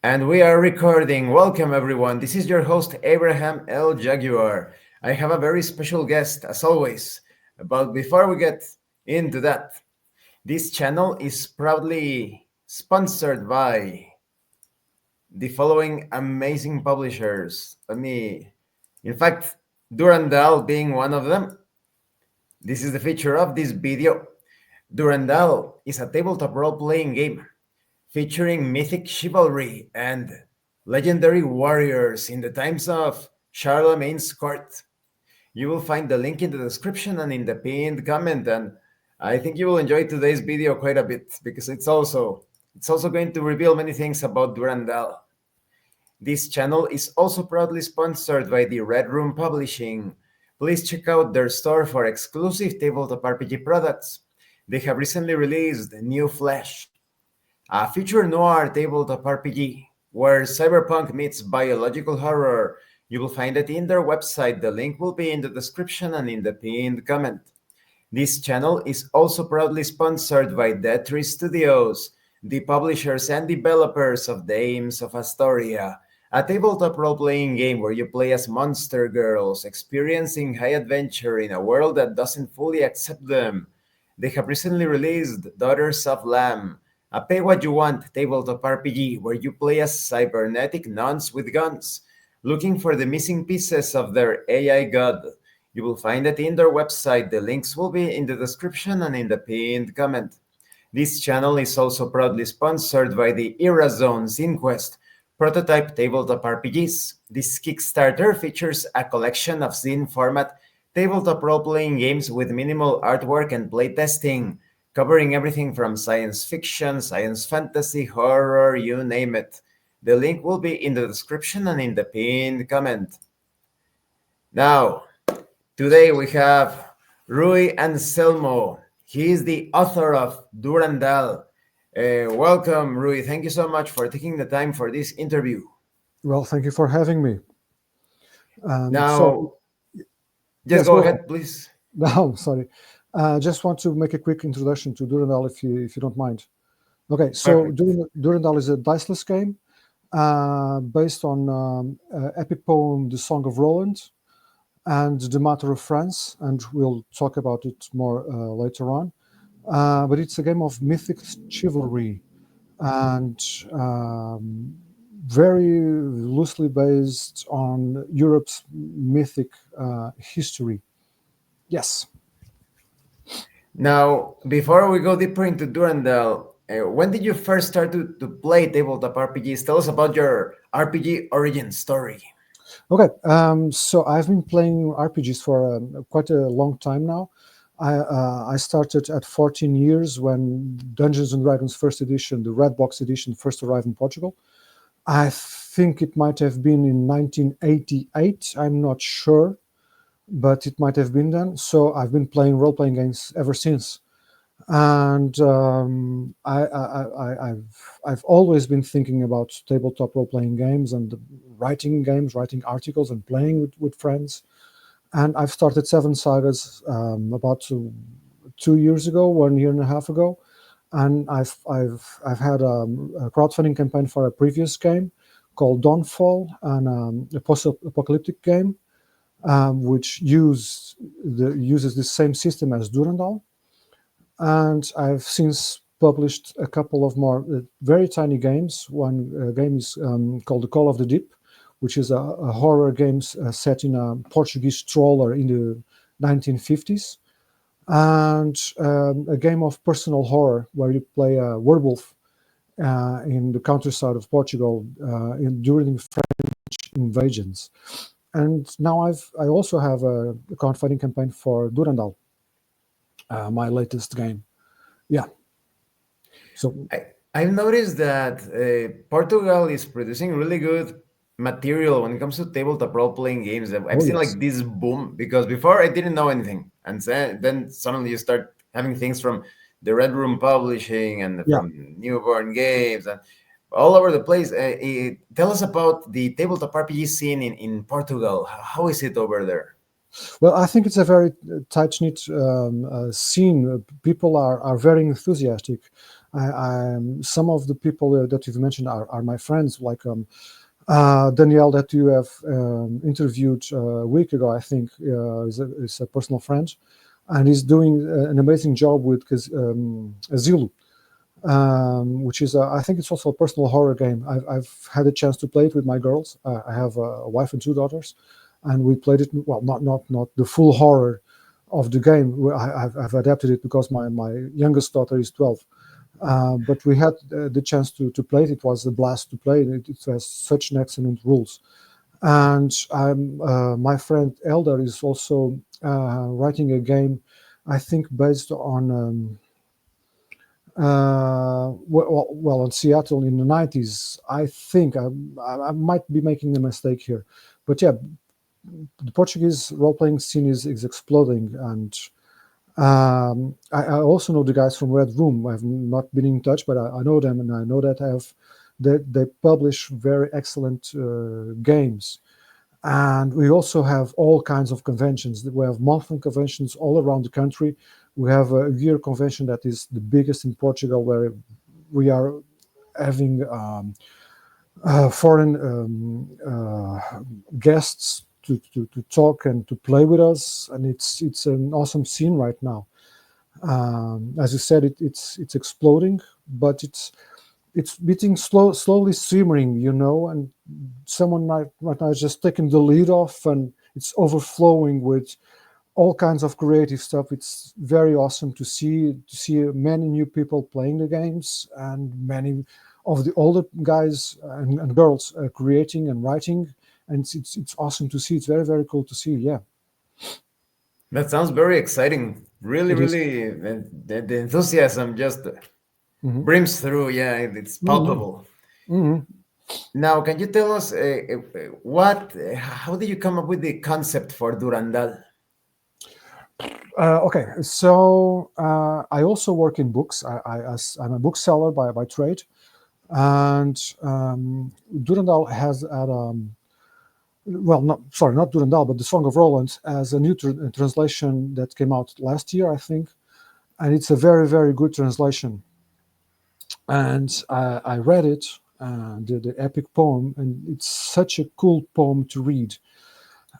And we are recording. Welcome, everyone. This is your host, Abraham L. Jaguar. I have a very special guest, as always. But before we get into that, this channel is proudly sponsored by the following amazing publishers. In fact, Durandal being one of them. This is the feature of this video. Durandal is a tabletop role-playing game featuring mythic chivalry and legendary warriors in the times of Charlemagne's court. You will find the link in the description and in the pinned comment, and I think you will enjoy today's video quite a bit because it's also going to reveal many things about Durandal. This channel is also proudly sponsored by the Red Room Publishing. Please check out their store for exclusive tabletop RPG products. They have recently released New Flesh, a future noir tabletop RPG where cyberpunk meets biological horror. You will find it in their website. The link will be in the description and in the pinned comment. This channel is also proudly sponsored by Dead Studios, the publishers and developers of Dames of Asstoria, a tabletop role-playing game where you play as monster girls, experiencing high adventure in a world that doesn't fully accept them. They have recently released Daughters of Lamb, a pay-what-you-want tabletop RPG where you play as cybernetic nuns with guns, looking for the missing pieces of their AI god. You will find it in their website. The links will be in the description and in the pinned comment. This channel is also proudly sponsored by the Era Zone's Inquest, prototype tabletop RPGs. This Kickstarter features a collection of zine format tabletop role-playing games with minimal artwork and playtesting, covering everything from science fiction, science fantasy, horror, you name it. The link will be in the description and in the pinned comment. Now, today we have Rui Anselmo. He is the author of Durandal. Welcome, Rui. Thank you so much for taking the time for this interview. Well, thank you for having me. Now, just Yes, go go ahead. ahead, please. No, sorry. Just want to make a quick introduction to Durandal, if you don't mind. Okay, so Perfect. Durandal is a diceless game based on epic poem "The Song of Roland" and "The Matter of France," and we'll talk about it more later on. But it's a game of mythic chivalry and very loosely based on Europe's mythic history. Yes. Now, before we go deeper into Durandal, when did you first start to play tabletop RPGs? Tell us about your RPG origin story. Okay. So I've been playing RPGs for quite a long time now. I started at 14 years when Dungeons and Dragons First Edition, the Red Box Edition, first arrived in Portugal. I think it might have been in 1988. I'm not sure, but it might have been then. So I've been playing role-playing games ever since, and I've always been thinking about tabletop role-playing games and writing articles, and playing with friends. And I've started Seven Sagas about 2 years ago, 1 year and a half ago, and I've had a crowdfunding campaign for a previous game called Dawnfall, and a post-apocalyptic game which uses the same system as Durandal. And I've since published a couple of more very tiny games. One game is called The Call of the Deep, which is a horror game set in a Portuguese trawler in the 1950s, and a game of personal horror where you play a werewolf in the countryside of Portugal during French invasions. And now I also have a crowdfunding campaign for Durandal, my latest game. Yeah. So I've noticed that Portugal is producing really good material when it comes to tabletop role-playing games. I've oh seen yes, like this boom because before I didn't know anything, and then suddenly you start having things from the Red Room Publishing and yeah. from Newborn Games and all over the place. Tell us about the tabletop RPG scene in Portugal. How is it over there? Well, I think it's a very tight knit scene. People are very enthusiastic. Some of the people that you've mentioned are my friends, like Danielle, that you have interviewed a week ago, I think, is a personal friend, and he's doing an amazing job with Zulu, which is, I think it's also a personal horror game. I've had a chance to play it with my girls. I have a wife and two daughters, and we played it. Well, not the full horror of the game. I've adapted it because my youngest daughter is 12. But we had the chance to play it. It was a blast to play. It has such an excellent rules. And my friend Elder is also writing a game, I think, based on in Seattle in the 90s. I think I might be making a mistake here, but yeah, the Portuguese role playing scene is exploding, and I also know the guys from Red Room. I've not been in touch, but I know them, and I know that they publish very excellent games. And we also have all kinds of conventions. We have monthly conventions all around the country. We have a year convention that is the biggest in Portugal, where we are having foreign guests to talk and to play with us, and it's an awesome scene right now. As you said, it's exploding, but it's beating slowly simmering, and someone might not just taking the lead off, and it's overflowing with all kinds of creative stuff. It's very awesome to see many new people playing the games, and many of the older guys and girls creating and writing, and it's awesome to see. It's very, very cool to see. Yeah, That sounds very exciting. Really, it is. really, the enthusiasm just Mm-hmm. brims through. Yeah, it's Mm-hmm. palpable. Mm-hmm. Now, can you tell us how did you come up with the concept for Durandal? Okay, so I also work in books. I'm a bookseller by trade, and Durandal has had well, not sorry, not Durandal, but the Song of Roland as a new translation that came out last year, I think, and it's a very, very good translation. And I read it, the epic poem, and it's such a cool poem to read.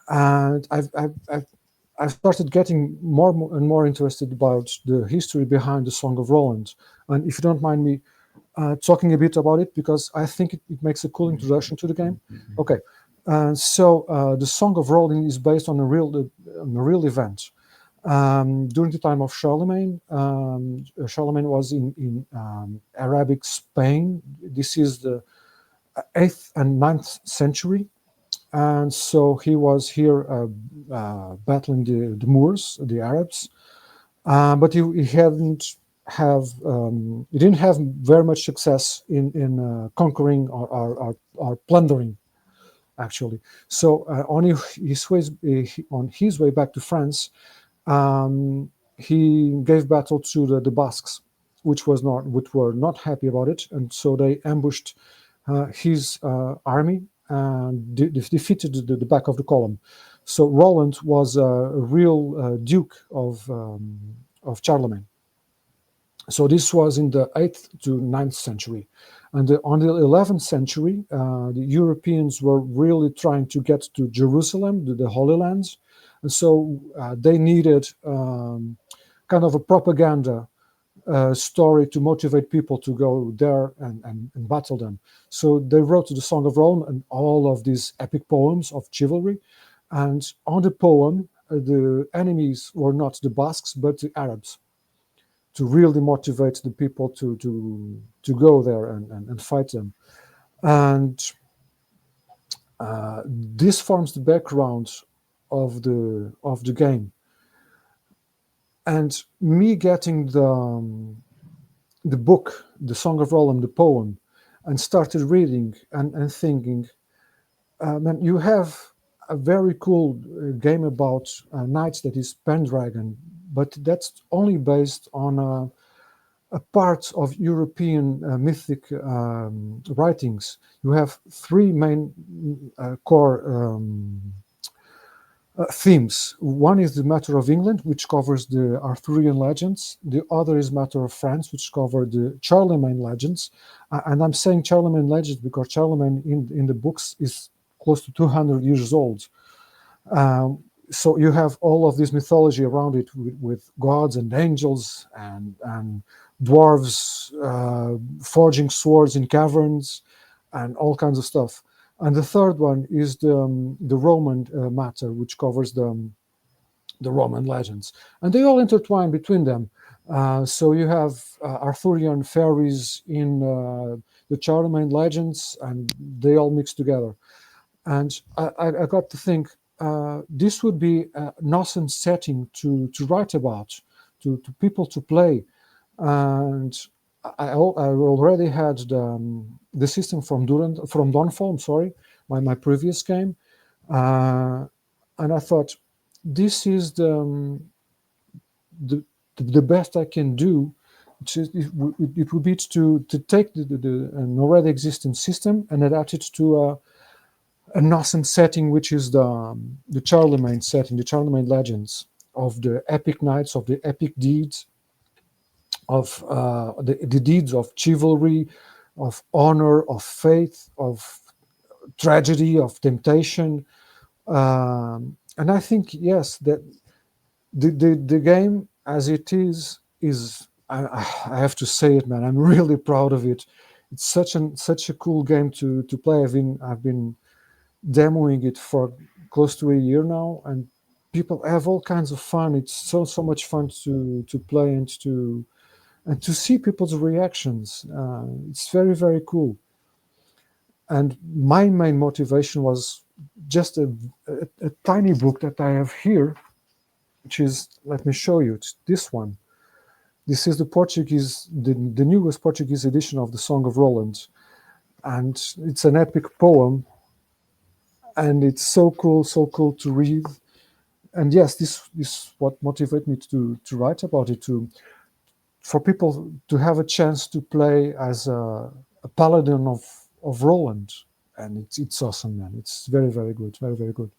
And I've started getting more and more interested about the history behind the Song of Roland. And if you don't mind me talking a bit about it, because I think it makes a cool introduction to the game. Okay, the Song of Roland is based on a real event. During the time of Charlemagne, Charlemagne was in Arabic Spain. This is the 8th and 9th century, and so he was here battling the Moors, the Arabs, but he didn't have very much success in conquering or plundering, actually. So on his way back to France, he gave battle to the Basques, which were not happy about it, and so they ambushed his army and defeated the back of the column. So Roland was a real duke of Charlemagne. So this was in the 8th to 9th century. And on the 11th century, the Europeans were really trying to get to Jerusalem, the Holy Lands. And so they needed kind of a propaganda story to motivate people to go there and battle them. So they wrote the Song of Rome and all of these epic poems of chivalry. And on the poem, the enemies were not the Basques, but the Arabs, to really motivate the people to go there and fight them. And this forms the background of the game. And me getting the book, the Song of Roland, the poem, and started reading and thinking, man, you have a very cool game about knights that is Pendragon, but that's only based on a part of European mythic writings. You have three main core themes. One is the matter of England, which covers the Arthurian legends. The other is matter of France, which cover the Charlemagne legends. And I'm saying Charlemagne legends because Charlemagne in the books is close to 200 years old. Um, so you have all of this mythology around it with gods and angels and dwarves forging swords in caverns and all kinds of stuff. And the third one is the Roman matter, which covers the Roman legends, and they all intertwine between them. So you have Arthurian fairies in the Charlemagne legends, and they all mix together. And I got to think this would be an awesome setting to write about, to people to play. And I already had the system from from Dawnfall. I'm sorry, my previous game, uh, and I thought this is the, the best I can do. It would be to take an already existing system and adapt it to an awesome setting, which is the Charlemagne setting, the Charlemagne legends of the epic knights, of the epic deeds, of the deeds of chivalry, of honor, of faith, of tragedy, of temptation. And I think, yes, that the game as it is I have to say it, man. I'm really proud of it. It's such a cool game to play. I've been demoing it for close to a year now, and people have all kinds of fun. It's so much fun to play and to see people's reactions. It's very cool. And my main motivation was just a tiny book that I have here, which is, let me show you. It's this one. This is the newest Portuguese edition of the Song of Roland, and it's an epic poem, and it's so cool to read. And yes, this what motivated me to write about it, to for people to have a chance to play as a paladin of Roland, and it's awesome, man. It's very good, very good.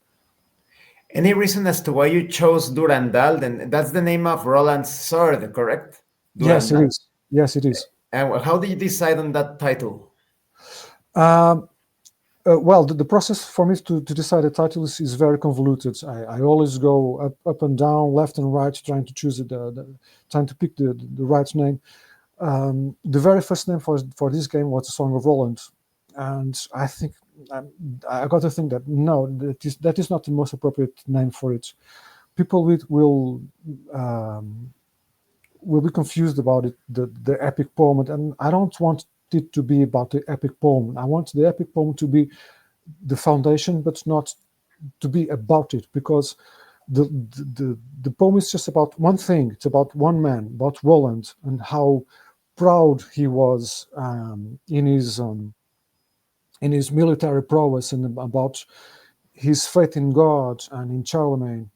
Any reason as to why you chose Durandal? Then that's the name of Roland's sword, correct? Yes, it Durandal. is. Yes, it is. And how did you decide on that title? Um, well, the process for me to decide a title is very convoluted. I always go up and down, left and right, trying to choose trying to pick the right name. The very first name for this game was the Song of Roland, and I think um, I got to think that no, that is not the most appropriate name for it. People will be confused about it, the epic poem, and I don't want it to be about the epic poem. I want the epic poem to be the foundation, but not to be about it, because the poem is just about one thing. It's about one man, about Roland, and how proud he was in his military prowess, and about his faith in God and in Charlemagne.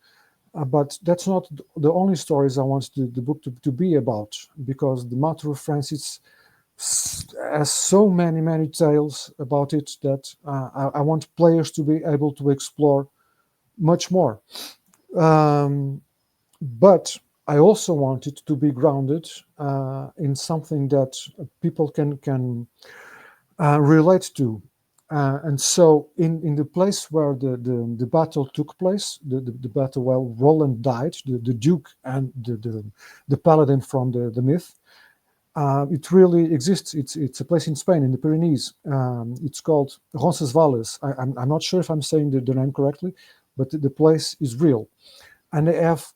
But that's not the only stories I want the book to be about, because the matter of France has so many tales about it that I want players to be able to explore much more. Um, but I also want it to be grounded in something that people can relate to. And so, in the place where the battle took place, the battle where Roland died, the Duke and the Paladin from the myth, it really exists. It's a place in Spain, in the Pyrenees. It's called Roncesvalles. I'm not sure if I'm saying the name correctly, but the place is real. And they have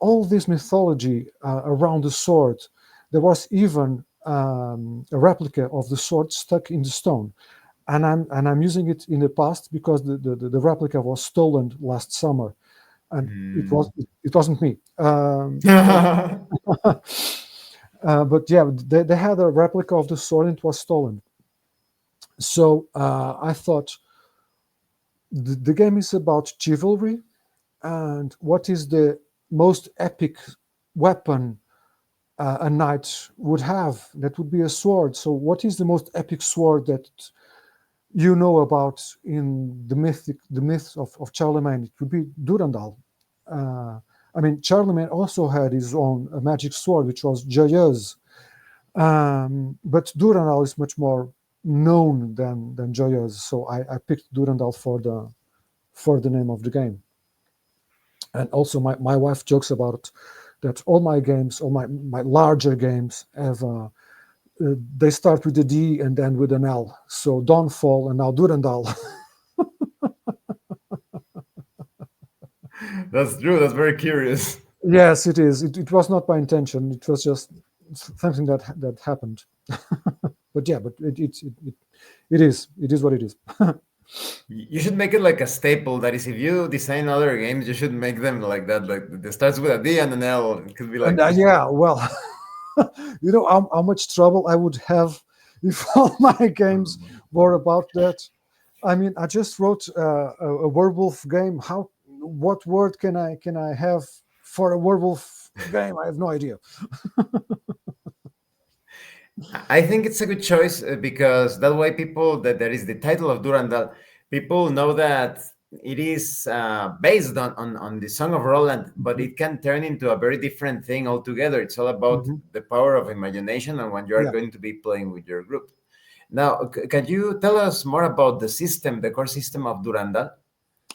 all this mythology around the sword. There was even a replica of the sword stuck in the stone, and I'm using it in the past because the replica was stolen last summer, and Hmm. it wasn't me. But yeah, they had a replica of the sword and it was stolen. So I thought the game is about chivalry, and what is the most epic weapon a knight would have? That would be a sword. So what is the most epic sword that you know about in the myths of Charlemagne, it would be Durandal. Uh, I mean, Charlemagne also had his own magic sword, which was Joyeuse. But Durandal is much more known than Joyeuse, so I picked Durandal for the name of the game. And also, my wife jokes about that all my games, all my larger games, have they start with a D and end with an L. So Dawnfall and now Durandal. That's true. That's very curious. Yes, it is. It was not my intention. It was just something that happened. But yeah, but it is. It is what it is. You should make it like a staple. That is, if you design other games, you should make them like that. Like it starts with a D and an L. It could be And like, yeah, well, you know how much trouble I would have if all my games were about that. I mean, I just wrote a werewolf game. How? What word can I have for a werewolf game? I have no idea. I think it's a good choice because that way people that there is the title of Durandal, people know that it is based on the Song of Roland, but Mhm, it can turn into a very different thing altogether. It's all about mhm. the power of imagination and when you are Yeah. going to be playing with your group. Now, can you tell us more about the system, the core system of Durandal?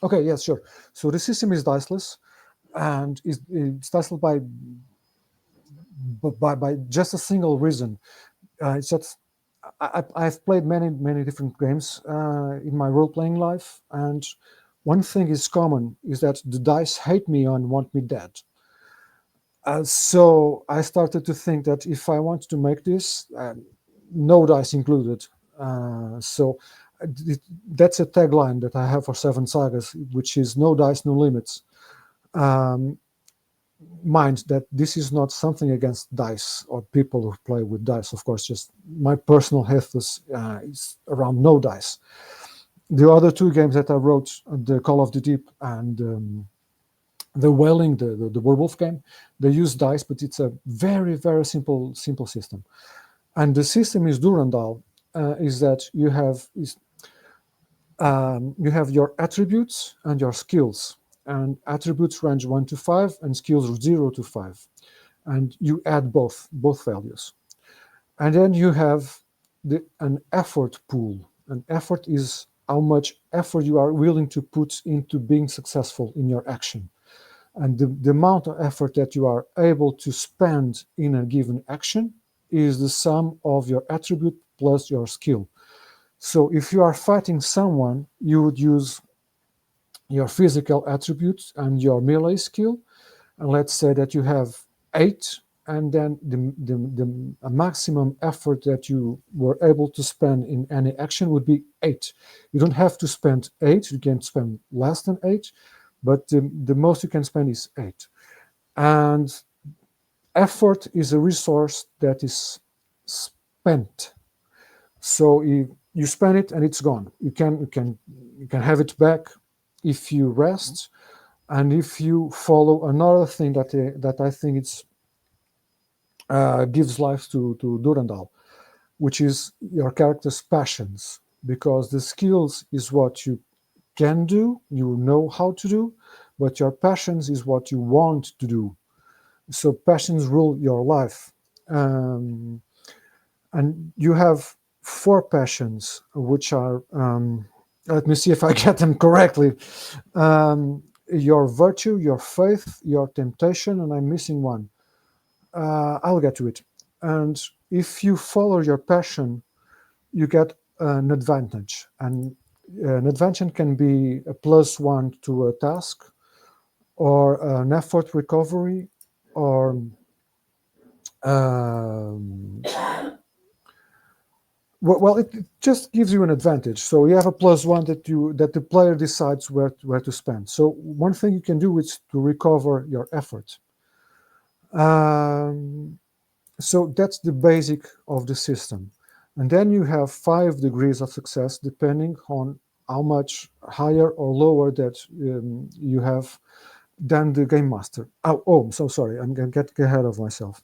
Okay. Yes. Sure. So the system is diceless, and it's diceless by just a single reason. It's just I've played many different games in my role playing life, and one thing is common is that the dice hate me and want me dead. So I started to think that if I want to make this, no dice included. So it, that's a tagline that I have for Seven Sagas, which is no dice, no limits. Um, Mind that this is not something against dice or people who play with dice. Of course, just my personal ethos is around no dice. The other two games that I wrote, the Call of the Deep and the Wailing, the werewolf game, they use dice, but it's a very simple system. And the system is Durandal. Is that you have your attributes and your skills, and attributes range 1 to 5, and skills 0 to 5, and you add both values, and then you have an effort pool. An effort is how much effort you are willing to put into being successful in your action. And the amount of effort that you are able to spend in a given action is the sum of your attribute plus your skill. So if you are fighting someone, you would use your physical attributes and your melee skill. And let's say that you have 8, and then the maximum effort that you were able to spend in any action would be 8. You don't have to spend 8, you can spend less than 8, but the most you can spend is 8. And effort is a resource that is spent. So you spend it and it's gone. You can have it back if you rest, and if you follow another thing that I think it's gives life to Durandal, which is your character's passions, because the skills is what you can do, you know how to do, but your passions is what you want to do. So passions rule your life. Um, and you have 4 passions, which are let me see if I get them correctly. Your virtue, your faith, your temptation, and I'm missing one. I'll get to it. And if you follow your passion, you get an advantage. And an advantage can be a +1 to a task, or an effort recovery, or um, well, it just gives you an advantage. So you have a +1 that the player decides where to spend. So one thing you can do is to recover your effort. Um, so that's the basic of the system, and then you have 5 degrees of success depending on how much higher or lower that you have than the game master. I'm so sorry. I'm going to get ahead of myself.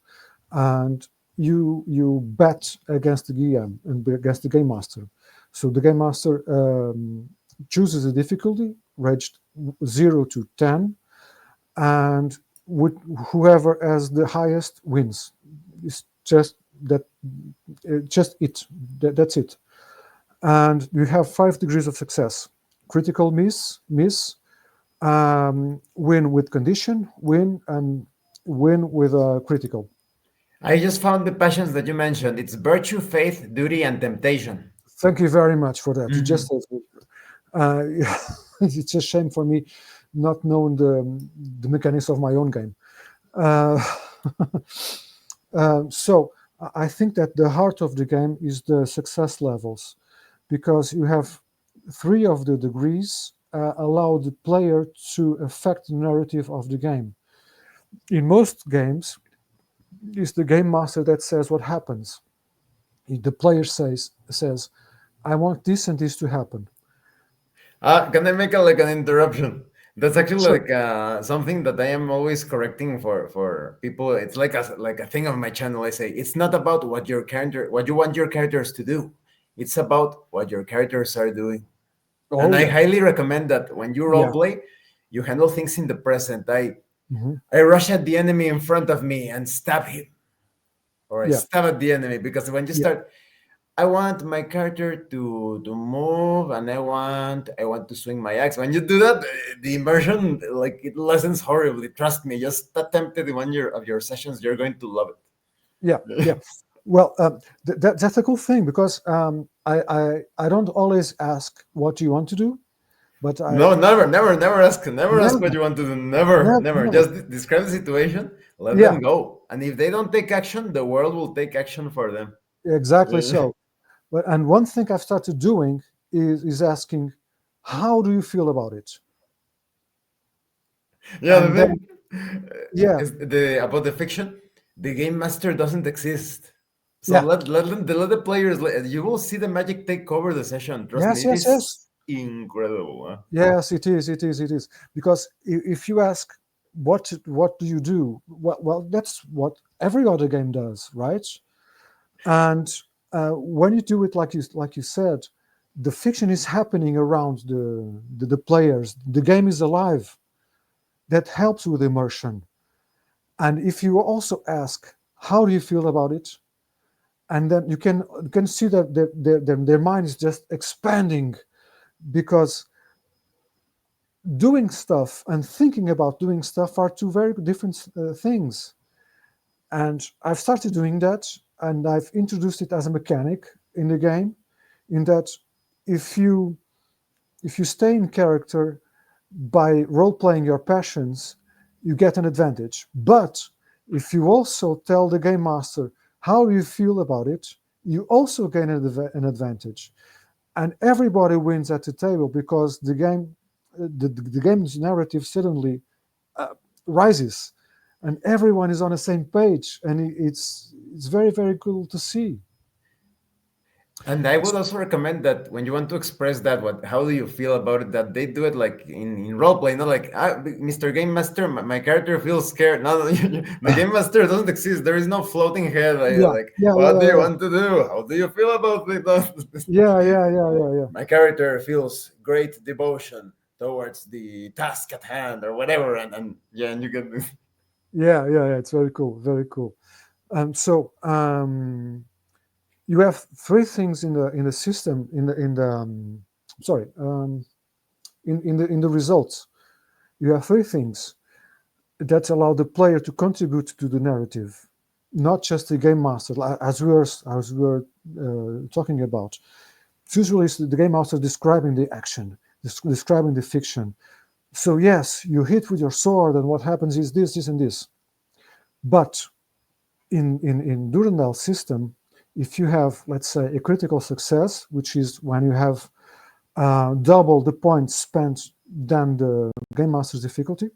And you bet against the GM and against the game master. So the game master chooses a difficulty ranged 0 to 10, and with whoever has the highest wins. It's just that, just it. That's it. And you have 5 degrees of success: critical miss, win with condition, win, and win with a critical. I just found the passions that you mentioned. It's virtue, faith, duty, and temptation. Thank you very much for that. You just Mhm. saved me. Uh, it's a shame for me not knowing the mechanics of my own game. Uh, so I think that the heart of the game is the success levels, because you have 3 of the degrees allow the player to affect the narrative of the game. In most games, it's the game master that says what happens. The player says, "I want this and this to happen." Can I make like an interruption? That's actually Sure. like something that I am always correcting for people. It's like a thing of my channel. I say it's not about what you want your characters to do. It's about what your characters are doing. And Oh I yeah, highly recommend that when you role yeah, play, you handle things in the present. mhm, I rush at the enemy in front of me and stab him, or I yeah, stab at the enemy, because when you yeah, start, I want my character to move, and I want to swing my axe. When you do that, the immersion, like, it lessens horribly. Trust me. Just attempt it in one year of your sessions. You're going to love yeah, yeah. it. Well, that's a cool thing, because I don't always ask what do you want to do, but I No, never ask what never, you want to do. Never, never, never. never. Just describe the situation. Let Yeah, them go, and if they don't take action, the world will take action for them. exactly so. But and one thing I've started doing is asking, how do you feel about it? Yeah, the And then thing yeah, is the about the fiction. The game master doesn't exist, so yeah, let the players. You will see the magic take over the session. Trust me, yes, it yes, yes. is incredible. Huh? Yes, it is. It is. It is. Because if you ask, what do you do? Well, that's what every other game does, right? And when you do it like you said, the fiction is happening around the players. The game is alive. That helps with immersion. And if you also ask, how do you feel about it? And then you can see that their mind is just expanding, because doing stuff and thinking about doing stuff are two very different things. And I've started doing that, and I've introduced it as a mechanic in the game, in that if you if you stay in character by role playing your passions, you get an advantage. But if you also tell the game master how you feel about it, you also gain an advantage, and everybody wins at the table, because the game's narrative suddenly uh, rises, and everyone is on the same page, and it's very, very cool to see. And I would also recommend that when you want to express that, how do you feel about it, that they do it like in role play, not like, Mr. Game Master, my character feels scared. No, no, the Game Master doesn't exist. There is no floating head. Yeah, Like, yeah, yeah, what do yeah, you yeah, want to do? How do you feel about it? yeah, yeah, yeah, yeah, yeah, My character feels great devotion towards the task at hand, or whatever, and yeah, and you get this. yeah, yeah, yeah. It's very cool, very cool. So you have 3 things in the system, sorry, in the results. You have 3 things that allow the player to contribute to the narrative, not just the game master, as we were talking about. Usually, it's the game master describing the action, describing the fiction. So yes, you hit with your sword, and what happens is this, this, and this. But in Durandal system, if you have, let's say, a critical success, which is when you have double the points spent than the game master's difficulty,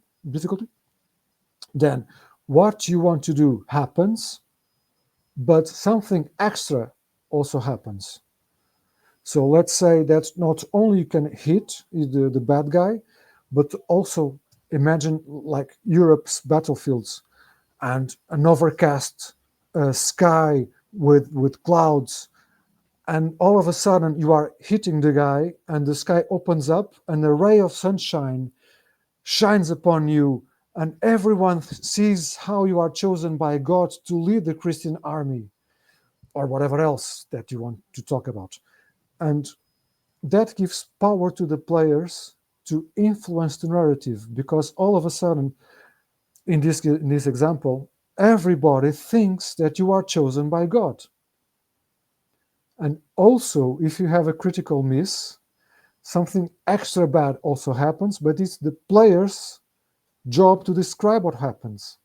then what you want to do happens, but something extra also happens. So let's say that not only you can hit the bad guy, but also imagine like Europe's battlefields and an overcast. sky with clouds, and all of a sudden you are hitting the guy, and the sky opens up, and a ray of sunshine shines upon you, and everyone sees how you are chosen by God to lead the Christian army, or whatever else that you want to talk about. And that gives power to the players to influence the narrative, because all of a sudden, in this example, everybody thinks that you are chosen by God. And also, if you have a critical miss, something extra bad also happens, but it's the player's job to describe what happens,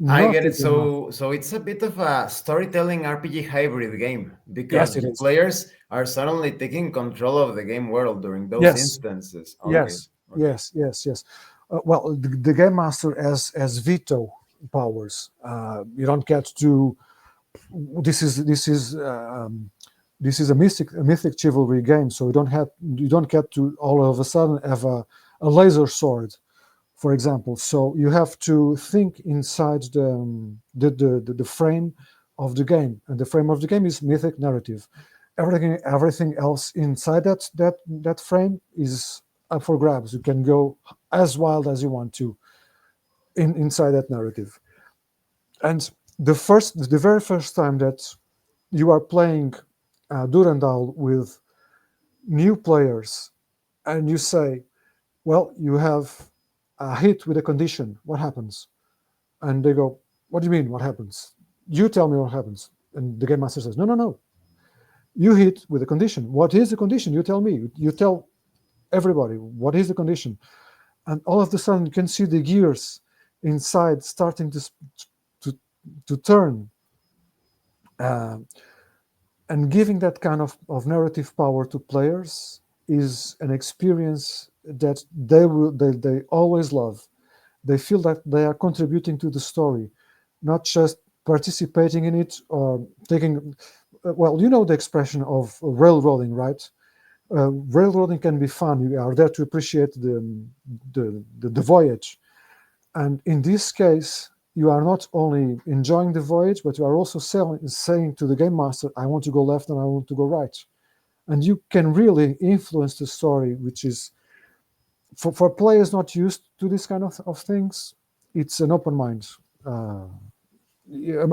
I not get the it. game master. So it's a bit of a storytelling RPG hybrid game Yes, because it the is. players are suddenly taking control of the game world during those Yes, instances. Okay, yes, okay. yes. Well, the game master has veto powers. You don't get to. This is this is this is a mythic chivalry game, so you don't get to all of a sudden have a laser sword, for example. So you have to think inside the frame of the game, and the frame of the game is mythic narrative. Everything else inside that frame is up for grabs. You can go as wild as you want to inside that narrative. And the very first time that you are playing Durandal with new players, and you say, "Well, you have a hit with a condition. What happens?" And they go, "What do you mean? What happens? You tell me what happens." And the game master says, "No, no, no. You hit with a condition. What is the condition? You tell me. You tell everybody what is the condition." And all of a sudden, you can see the gears inside starting to to turn, uh, and giving that kind of narrative power to players is an experience that they always love. They feel that they are contributing to the story, not just participating in it or taking. Well, you know the expression of railroading, right? Railroading can be fun. You are there to appreciate the voyage, and in this case, you are not only enjoying the voyage, but you are also saying to the game master, "I want to go left and I want to go right." And you can really influence the story, which is for players not used to this kind of things. It's an open mind, a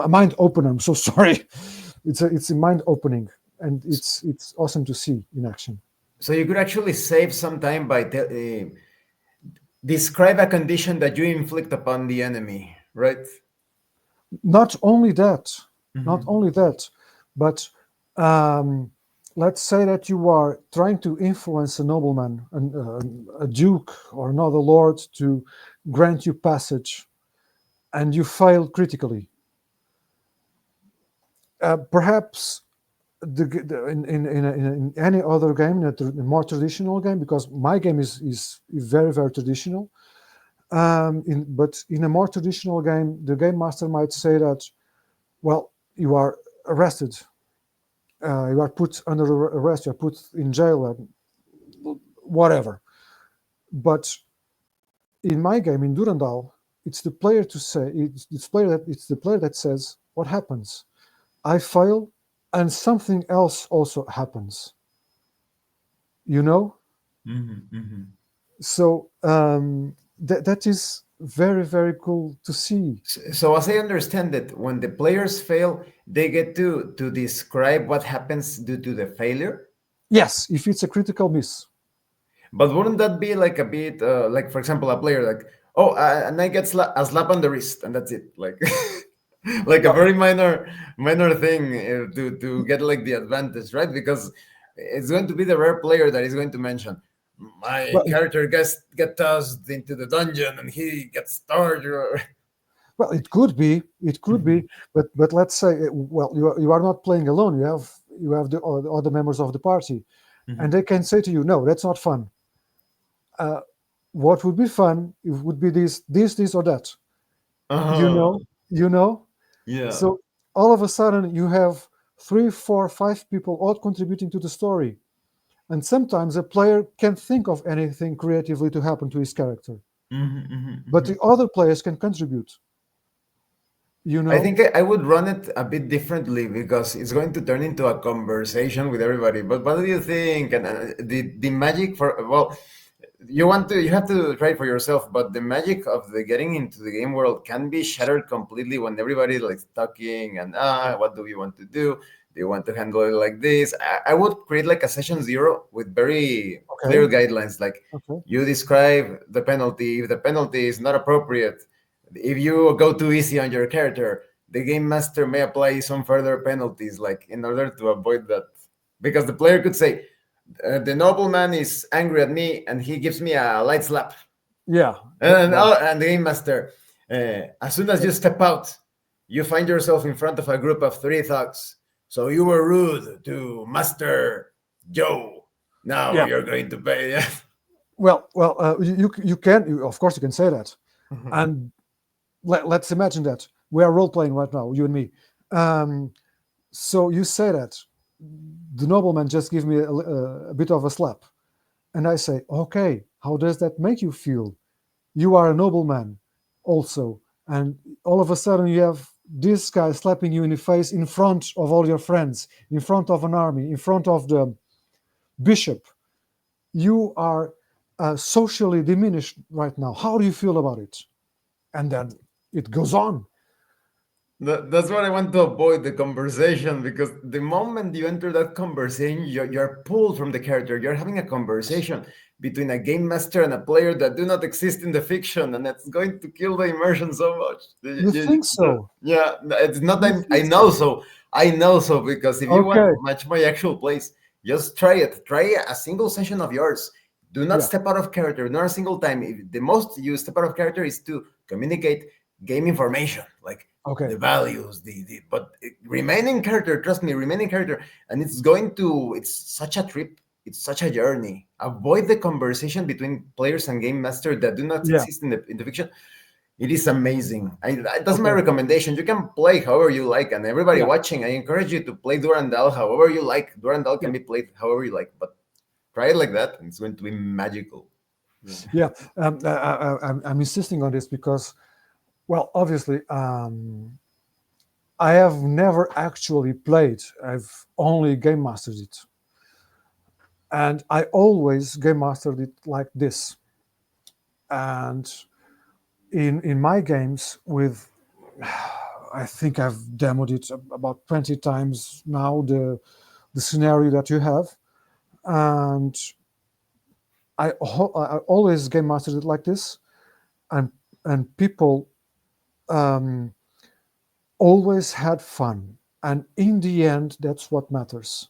mind opener. I'm so sorry. It's a mind opening, and it's awesome to see in action. So you could actually save some time by describe a condition that you inflict upon the enemy, right? Not only that, not Hmm. only that, but um, let's say that you are trying to influence a nobleman, a duke, or another lord to grant you passage, and you fail critically. Perhaps in any other game, in a more traditional game, because my game is very, very traditional. But in a more traditional game, the game master might say that, well, you are arrested, you are put under arrest, you are put in jail, whatever. But in my game, in Durandal, it's the player to say it's the player that says what happens. I fail, and something else also happens. You know, Hmm. Hmm. so that is very, very cool to see. So as I understand it, when the players fail, they get to describe what happens due to the failure. Yes, if it's a critical miss. But wouldn't that be like a bit like, for example, a player like, oh, and I get a slap on the wrist, and that's it, like, like a Well, very minor thing to get like the advantage, right? Because it's going to be the rare player that is going to mention my well, character gets get tossed into the dungeon and he gets tortured. Well, it could be, Mhm, but let's say, well, you are not playing alone. You have the other members of the party, and mhm. they can say to you, "No, that's not fun. Uh, what would be fun? It would be this, or that." You Oh, know, you know. yeah. So all of a sudden, you have three, four, five people all contributing to the story, and sometimes a player can't think of anything creatively to happen to his character, Mhm, mhm, but the mhm. other players can contribute. You I know? think I would run it a bit differently because it's going to turn into a conversation with everybody. But what do you think? And the magic for, well, you have to try it for yourself. But the magic of the getting into the game world can be shattered completely when everybody like talking and what do you want to do? Do you want to handle it like this? I would create like a session zero with very clear Okay. guidelines, like Okay. you describe the penalty. If the penalty is not appropriate, if you go too easy on your character, the game master may apply some further penalties, like in order to avoid that. Because the player could say, the nobleman is angry at me and he gives me a light slap. Yeah. And, Well, oh, and the game master, as soon as you step out, you find yourself in front of a group of three thugs. So you were rude to Master Joe. Now yeah. you're going to pay. Well. You can. Of course, you can say that. And let's imagine that we are role playing right now, you and me. Um, so you say that the nobleman just give me a bit of a slap, and I say, okay, how does that make you feel? You are a nobleman, also, and all of a sudden you have this guy slapping you in the face in front of all your friends, in front of an army, in front of the bishop. You are socially diminished right now. How do you feel about it? And then it goes on. That's what I want to avoid the conversation because the moment you enter that conversation, you're pulled from the character. You're having a conversation between a game master and a player that do not exist in the fiction, and it's going to kill the immersion so much. You think so? Yeah, it's not. You I think know so? so. I know so because if you want Okay. to match my actual plays, just try it. Try a single session of yours. Do not Yeah. step out of character, not a single time. The most you step out of character is to communicate game information, like Okay. the values, the but remaining character, trust me, remaining character, and it's such a trip, it's such a journey. Avoid the conversation between players and game master that do not Yeah. exist in the fiction. It is amazing. That's my Okay. recommendation. You can play however you like, and everybody Yeah. watching, I encourage you to play Durandal however you like. Durandal Yeah. can be played however you like, but try it like that, and it's going to be magical. Yeah. I'm insisting on this because, well, obviously, I have never actually played. I've only game mastered it, and I always game mastered it like this. And in my games, with I think I've demoed it about 20 times now. The scenario that you have, and I always game mastered it like this, and people um, always had fun, and in the end, that's what matters.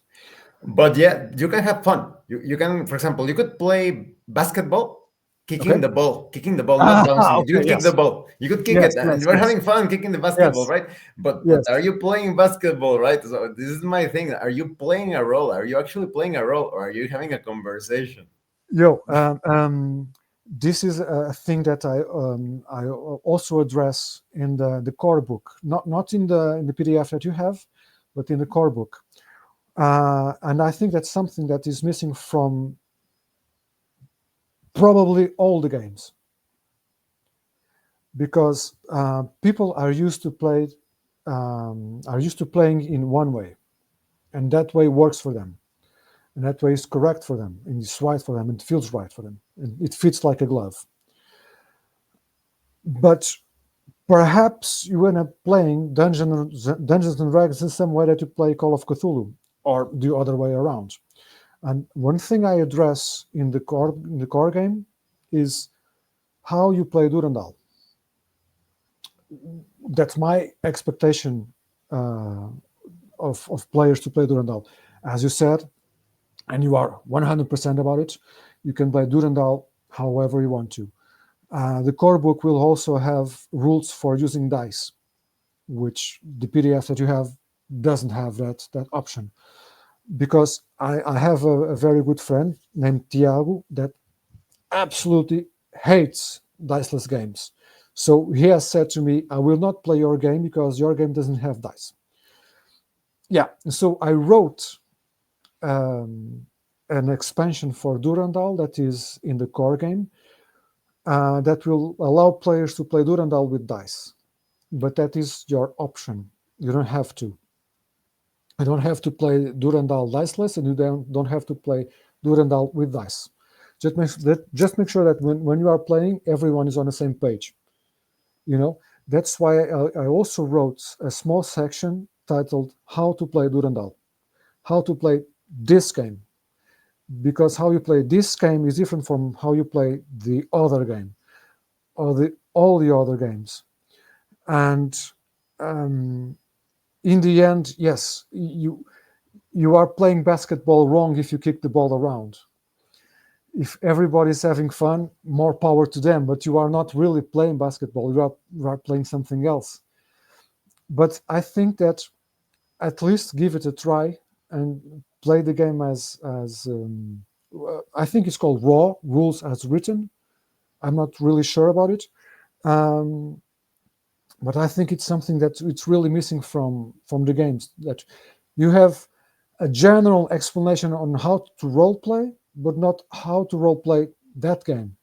But yeah, you can have fun. You can, for example, you could play basketball, Okay. kicking the ball, not bouncing it. You Okay. could kick the Yes. ball. You could kick Yes. it, and Yes. you're Yes. having fun kicking the basketball, Yes. right? But Yes. are you playing basketball, right? So this is my thing. Are you playing a role? Are you actually playing a role, or are you having a conversation? Yo. This is a thing that I also address in the core book, not in the PDF that you have, but in the core book. And I think that's something that is missing from probably all the games, because people are used to playing in one way, and that way works for them, and that way is correct for them, and it's right for them, and it feels right for them, and it fits like a glove. But perhaps you end up playing Dungeons and Dragons in some way that you play Call of Cthulhu, or the other way around. And one thing I address in the core game is how you play Durandal. That's my expectation uh, of players to play Durandal. As you said, and you are 100% about it, you can play Durandal however you want to. The core book will also have rules for using dice, which the PDF that you have doesn't have that option. Because I have a very good friend named Tiago that absolutely hates diceless games. So he has said to me, I will not play your game because your game doesn't have dice. Yeah, so I wrote an expansion for Durandal that is in the core game that will allow players to play Durandal with dice. but that is your option. You don't have to. You don't have to play Durandal diceless, and you don't have to play Durandal with dice. Just make sure that when you are playing, everyone is on the same page. You know, that's why I also wrote a small section titled "How to Play Durandal," how to play this game, because how you play this game is different from how you play the other game or all the other games. And um, in the end, yes, you are playing basketball wrong if you kick the ball around. If everybody's having fun, more power to them. But you are not really playing basketball. You are playing something else. But I think that at least give it a try and play the game as I think it's called raw rules as written. I'm not really sure about it, um, but I think it's something that it's really missing from the games. That you have a general explanation on how to role play, but not how to role play that game.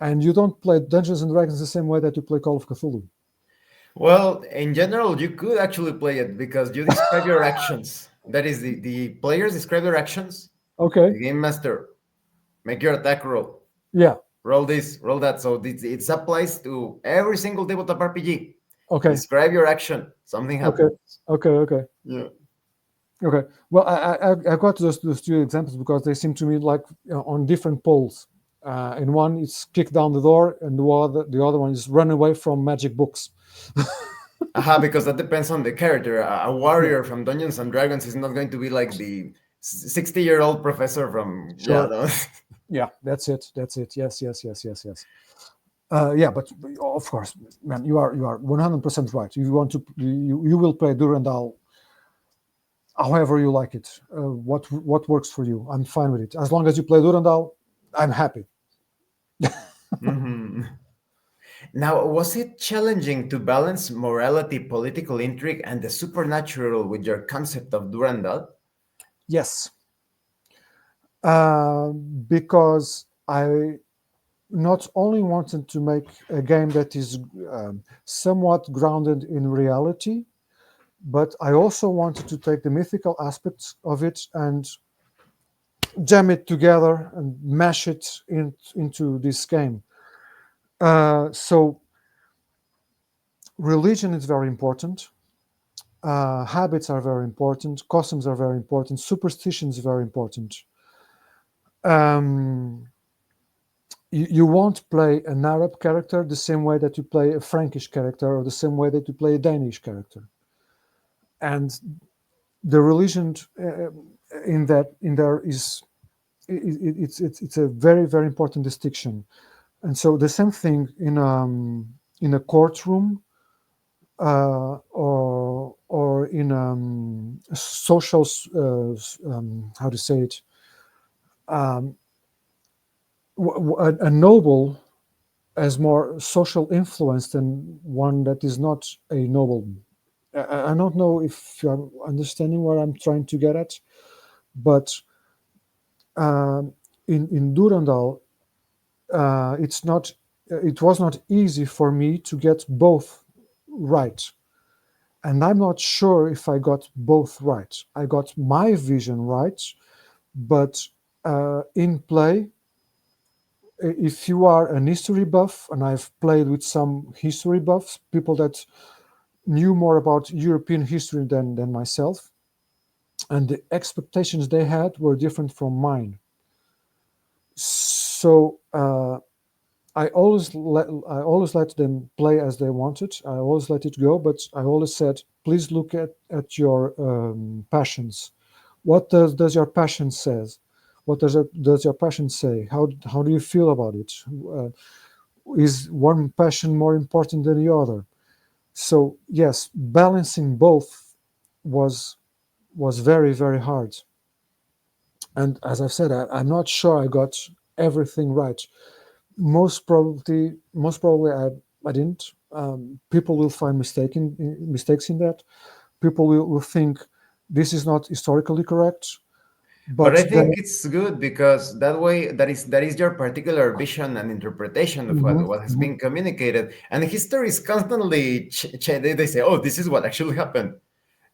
And you don't play Dungeons and Dragons the same way that you play Call of Cthulhu. Well, in general, you could actually play it because you describe your actions. That is, the players describe their actions. Okay. The game master, make your attack roll. Yeah. Roll this, roll that. So it applies to every single tabletop RPG. Okay. Describe your action. Something Okay. happens. Okay. Okay. Yeah. Okay. Well, I got those two examples because they seem to me like on different poles. In one, it's kick down the door, and the other one is run away from magic books. Aha, because that depends on the character. A Yeah. warrior from Dungeons and Dragons is not going to be like the 60-year-old professor from yeah. Sure. No. Yeah. That's it. That's it. Yes. Yes. Yes. Yes. Yes. Yeah, but of course, man, you are 100% right. You want to you will play Durandal however you like it. What works for you? I'm fine with it. As long as you play Durandal, I'm happy. Mhm. Now, was it challenging to balance morality, political intrigue, and the supernatural with your concept of Durandal? Yes, because I not only wanted to make a game that is somewhat grounded in reality, but I also wanted to take the mythical aspects of it and jam it together and mash it into this game. So religion is very important. Habits are very important. Customs are very important. Superstition is very important. Um, you won't play an Arab character the same way that you play a Frankish character or the same way that you play a Danish character. And the religion in there is it's a very very important distinction. And so the same thing in a courtroom or in social how to say it, um, a noble has more social influence than one that is not a noble. I don't know if you're understanding what I'm trying to get at, but um, in Durandal, it's not. It was not easy for me to get both right, and I'm not sure if I got both right. I got my vision right, but in play, if you are an history buff, and I've played with some history buffs, people that knew more about European history than myself, and the expectations they had were different from mine. So I always let them play as they wanted. I always let it go, but I always said, please look at your passions. What does your passion says? What does your passion say? How do you feel about it? Is one passion more important than the other? So yes, balancing both was was very very hard. And as I've said, I'm not sure I got everything right. Most probably I didn't. People will find mistakes in that. People will think this is not historically correct. But I But think the it's good because that is your particular vision and interpretation of Mhm, what has mhm. been communicated. And history is constantly they say, oh, this is what actually happened.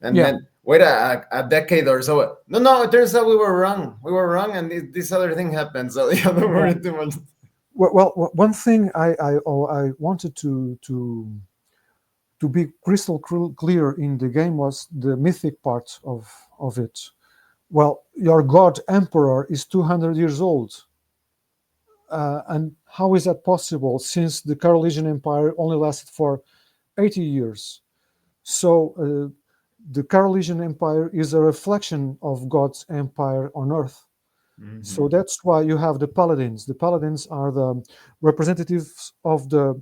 And Yeah, then wait a decade or so. No, no, it turns out we were wrong. We were wrong, and this other thing happened. So yeah, don't yeah. worry too much. One thing I wanted to be crystal clear in the game was the mythic part of it. Well, your god emperor is 200 years old. And how is that possible since the Carolingian Empire only lasted for 80 years? So the Carolingian Empire is a reflection of God's empire on earth. So Mhm. that's why you have the paladins. The paladins are the representatives of the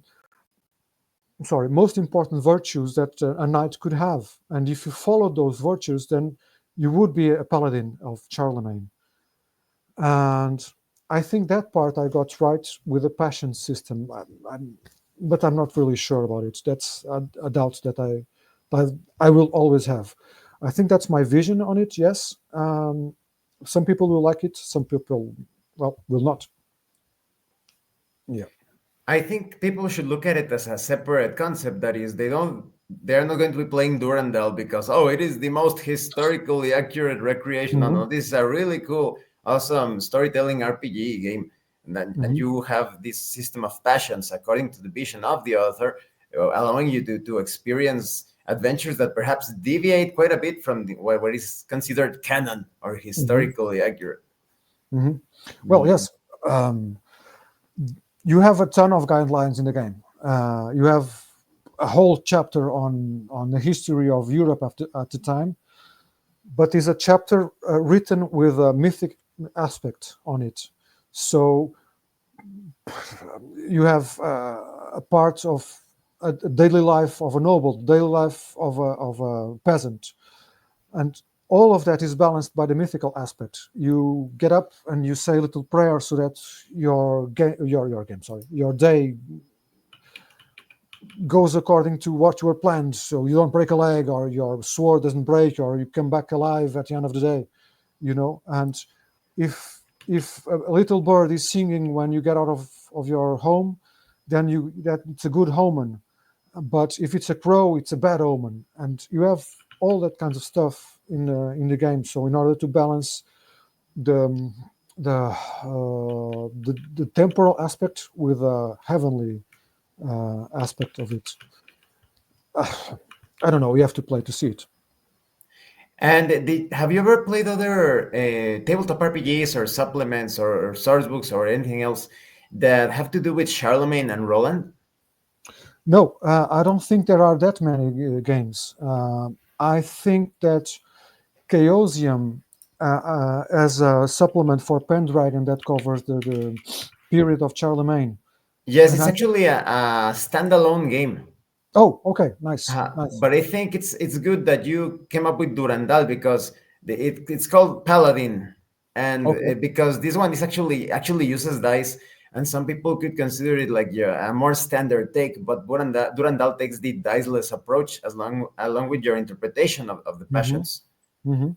most important virtues that a knight could have. And if you follow those virtues, then you would be a paladin of Charlemagne. And I think that part I got right with the passion system. But I'm not really sure about it. That's a doubt that I will always have. I think that's my vision on it. Yes, some people will like it. Some people, well, will not. Yeah. I think people should look at it as a separate concept. That is, they're not going to be playing Durandal because it is the most historically accurate recreational. Hmm. No, this is a really cool, awesome storytelling RPG game, and Hmm. you have this system of passions according to the vision of the author, allowing you to experience adventures that perhaps deviate quite a bit from what is considered canon or Hmm. historically accurate. Hmm. Well, Mhm. yes. You have a ton of guidelines in the game. You have a whole chapter on the history of Europe at the time, but is a chapter written with a mythic aspect on it. So you have a part of a daily life of a noble, daily life of a peasant, and all of that is balanced by the mythical aspect. You get up and you say a little prayer so that your day goes according to what you were planned, so you don't break a leg or your sword doesn't break or you come back alive at the end of the day, and if a little bird is singing when you get out of your home, then you that it's a good omen. But if it's a crow, it's a bad omen, and you have all that kinds of stuff in the game. So in order to balance the the temporal aspect with a heavenly aspect of it, I don't know. You have to play to see it. And have you ever played other tabletop RPGs or supplements or source books or anything else that have to do with Charlemagne and Roland? No, I don't think there are that many games. I think that Chaosium, as a supplement for Pendragon that covers the period of Charlemagne. Yes, And it's I actually a standalone game. Oh, okay, nice, nice. But I think it's good that you came up with Durandal because it's called Paladin, and Okay. because this one is actually uses dice, and some people could consider it like a more standard take, but Durandal takes the diceless approach as along with your interpretation of the Hmm. passions. Hmm.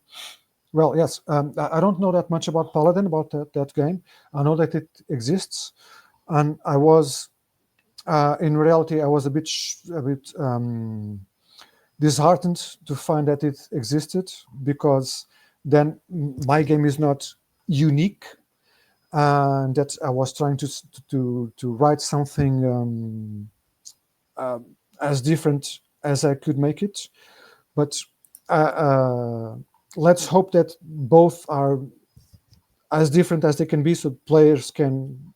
Well, yes. I don't know that much about Paladin, about that game. I know that it exists, and I was, in reality, I was a bit disheartened to find that it existed because then my game is not unique, and that I was trying to write something as different as I could make it. But uh, uh, let's hope that both are as different as they can be, so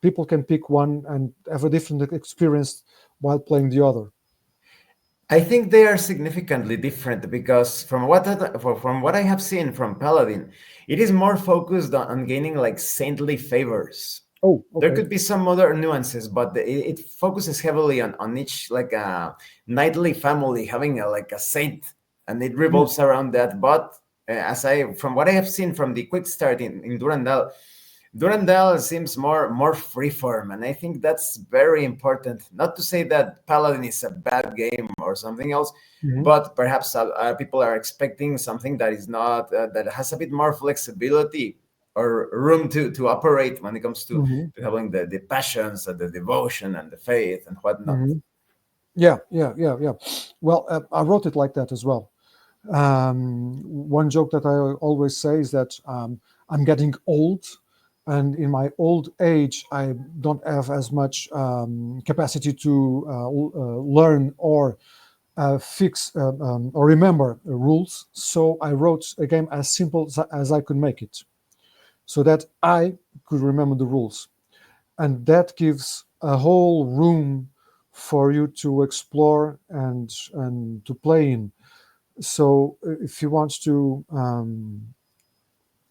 people can pick one and have a different experience while playing the other. I think they are significantly different because from what I have seen from Paladin, it is more focused on gaining like saintly favors. Oh, There okay. could be some other nuances, but it focuses heavily on each like a knightly family having like a saint, and it Hmm. revolves around that. But from what I have seen from the quick start in Durandal, Durandal seems more freeform, and I think that's very important. Not to say that Paladin is a bad game or something else, Hmm. but perhaps people are expecting something that is not that has a bit more flexibility. or room to operate when it comes Hmm. to having the passions and the devotion and the faith and whatnot. Hmm. Yeah, yeah, yeah, yeah. Well, I wrote it like that as well. One joke that I always say is that I'm getting old, and in my old age, I don't have as much capacity to learn or fix or remember rules. So I wrote a game as simple as I could make it, so that I could remember the rules, and that gives a whole room for you to explore and to play in. So if you want to,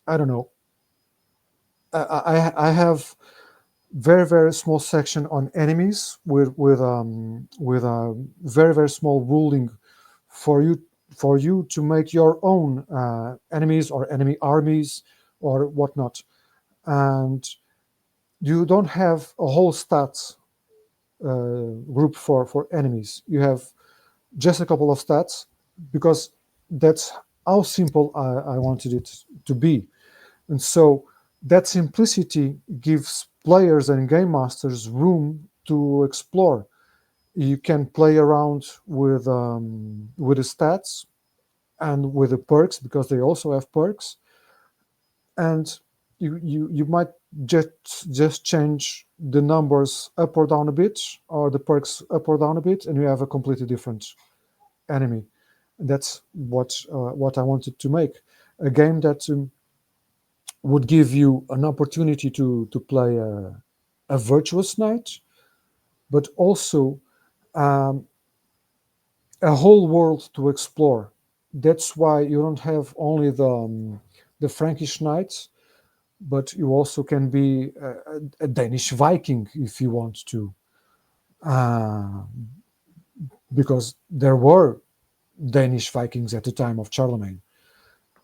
I don't know, I have very small section on enemies with a very small ruling for you to make your own enemies or enemy armies or whatnot, and you don't have a whole stats group for enemies. You have just a couple of stats because that's how simple I wanted it to be. And so that simplicity gives players and game masters room to explore. You can play around with the stats and with the perks because they also have perks, and you might just change the numbers up or down a bit, or the perks up or down a bit, and you have a completely different enemy. That's what I wanted to make, a game that would give you an opportunity to play a virtuous knight, but also um, a whole world to explore. That's why you don't have only the Frankish knights, but you also can be a Danish Viking if you want to, uh, because there were Danish Vikings at the time of Charlemagne.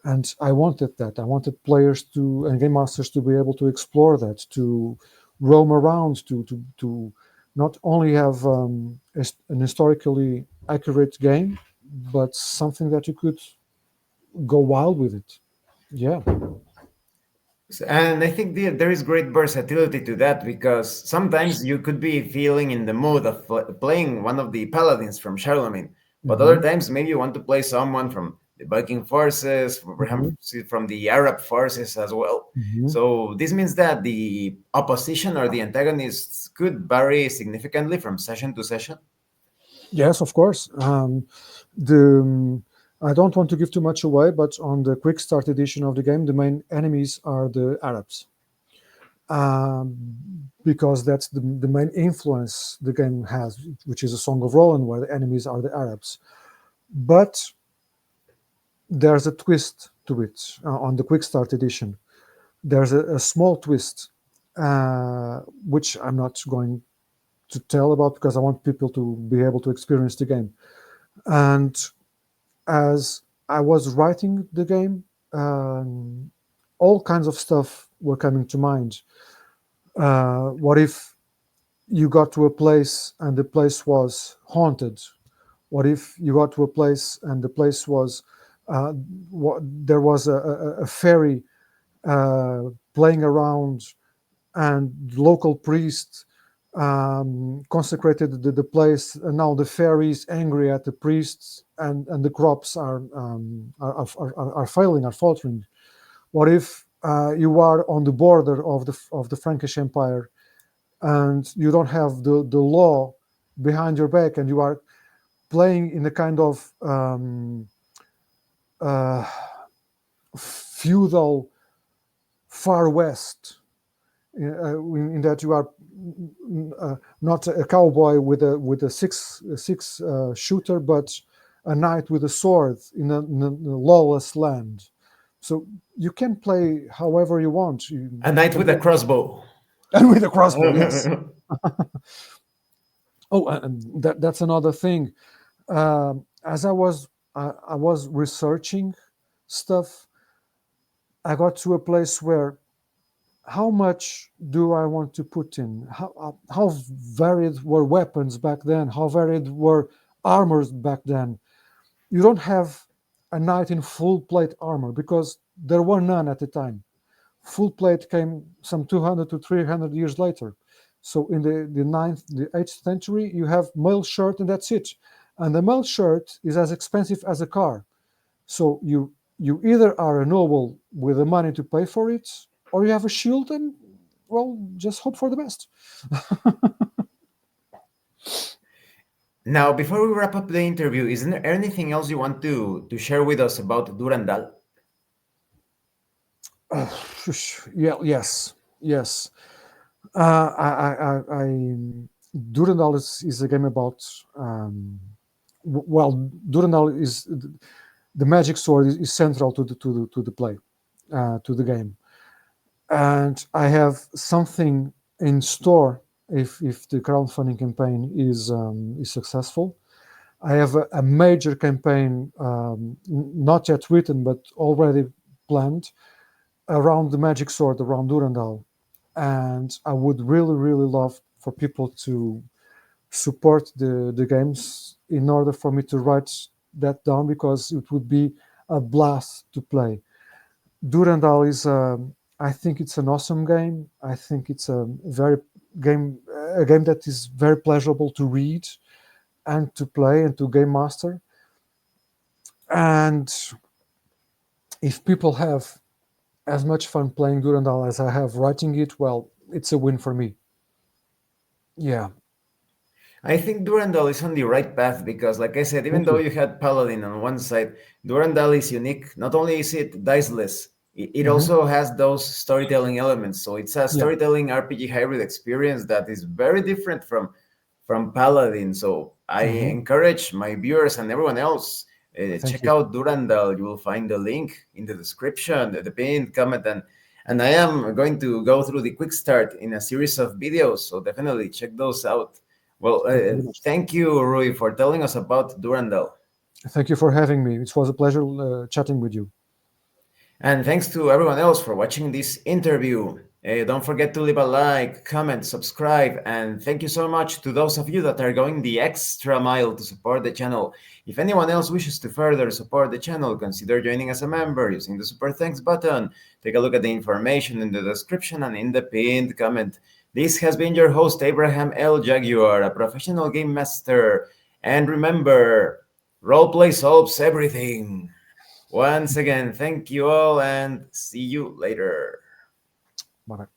And I wanted that. I wanted players to and game masters to be able to explore that, to roam around, to not only have an historically accurate game, but something that you could go wild with it. Yeah. And I think there is great versatility to that because sometimes you could be feeling in the mood of playing one of the paladins from Charlemagne, but other Hmm. times maybe you want to play someone from the Viking forces, perhaps Hmm. from the Arab forces as well. Hmm. So this means that the opposition or the antagonists could vary significantly from session to session. Yes, of course. The I don't want to give too much away, but on the quick start edition of the game, the main enemies are the Arabs, because that's the main influence the game has, which is a Song of Roland, where the enemies are the Arabs. But there's a twist to it on the Quick Start edition. There's a small twist, which I'm not going to tell about because I want people to be able to experience the game. And as I was writing the game, all kinds of stuff were coming to mind. What if you got to a place and the place was haunted? What if you got to a place and the place was there was a fairy playing around, and the local priest consecrated the place, and now the fairy is angry at the priests, and the crops are failing, are faltering? What if you are on the border of the Frankish Empire and you don't have the law behind your back, and you are playing in a kind of uh, feudal far west, in that you are not a cowboy with a six shooter, but a knight with a sword in a lawless land. So you can play however you want. A You knight can with a play crossbow. and with a crossbow. Yes. Oh, and that's another thing. As I was researching stuff, I got to a place where how much do I want to put in? How varied were weapons back then? How varied were armors back then? You don't have a knight in full plate armor because there were none at the time. Full plate came some 200 to 300 years later. So in the ninth, the 8th century, you have mail shirt and that's it. And the mail shirt is as expensive as a car. So you either are a noble with the money to pay for it, or you have a shield and well, just hope for the best. Now, before we wrap up the interview, is there anything else you want to share with us about Durandal? Yeah, yes. I Durandal is a game about well, Durandal is the magic sword is central to the play, to the game, and I have something in store if the crowdfunding campaign is successful. I have a major campaign, not yet written but already planned around the magic sword, around Durandal, and I would really love for people to support the games in order for me to write that down because it would be a blast to play. Durandal is, I think it's an awesome game. I think it's game a game that is very pleasurable to read and to play and to game master. And if people have as much fun playing Durandal as I have writing it, well, it's a win for me. Yeah, I think Durandal is on the right path because, like I said, even thank though you. you had Paladin on one side, Durandal is unique. Not only is it diceless, it Hmm. also has those storytelling elements. So it's a Yeah, storytelling RPG hybrid experience that is very different from Paladin. So I hmm, encourage my viewers and everyone else, thank check you. out Durandal. You will find the link in the description, the pinned comment, and I am going to go through the quick start in a series of videos. So definitely check those out. Well, Thank you very much. thank you, Rui, for telling us about Durandal. Thank you for having me. It was a pleasure chatting with you. And thanks to everyone else for watching this interview. Don't forget to leave a like, comment, subscribe, and thank you so much to those of you that are going the extra mile to support the channel. If anyone else wishes to further support the channel, consider joining as a member using the Super Thanks button. Take a look at the information in the description and in the pinned comment. This has been your host, Abraham L. Jaguar, a professional game master. And remember, roleplay solves everything. Once again, thank you all and see you later. Bye bye.